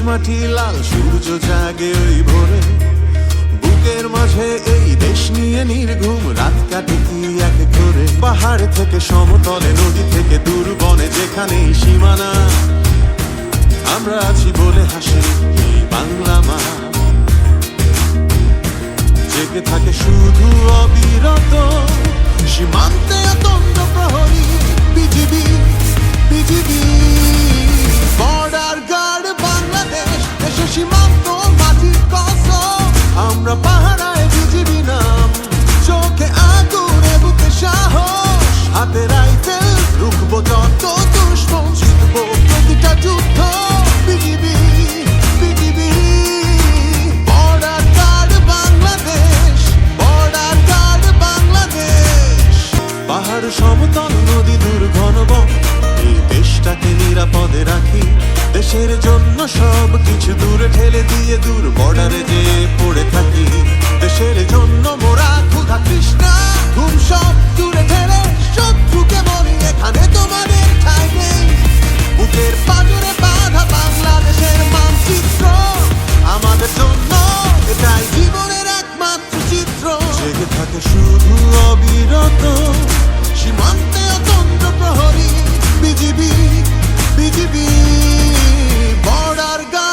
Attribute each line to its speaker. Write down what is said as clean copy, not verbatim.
Speaker 1: মাটি লাল সূর্য জাগে ওই ভোরে, বুকের মাঝে এই দেশ নিয়ে নির্ঘুম রাত কাটে কি এক করে। পাহাড় থেকে সমতলে, নদী থেকে দূর বনে, যেখানেই সীমানা, আমরা আছি বলে হাসে এই বাংলা মা। জেগে থাকে শুধু অবিরত সীমান্তে অতন্দ্র প্রহরী BGB, BGB. Border Guard Bangladesh, দেশে সীমান্ত মাটির কসম, আমরা পাহারায় বিজিবি নাম, চোখে আগুনে বুকে সাহস, হাতে রাইফেল, রুখবো যত দুশ্মন, জিতবো প্রতিটা যুদ্ধ। BGB, BGB. Border Guard Bangladesh, Border Guard Bangladesh. পাহাড় সমতল, নদী দূর ঘন বন, এই দেশটাকে নিরাপদে রাখি। দেশের জন্য সব কিছু দূরে ঠেলে দিয়ে দূর বর্ডারে যে পড়ে থাকি। দেশের জন্য মোরা ক্ষুধা তৃষ্ণা ঘুম সব দূরে ঠেলে শত্রুকে বলি এখানে তোমাদের ঠাঁই নেই। বুকের পাঁজরে বাঁধা বাংলাদেশের মানচিত্র আমাদের জন্য এটাই জীবনের একমাত্র চিত্র। জেগে থাকে শুধু অবিরত সীমান্তে অতন্ত্র প্রহরী বিজিবি, বিজিবি। Border guard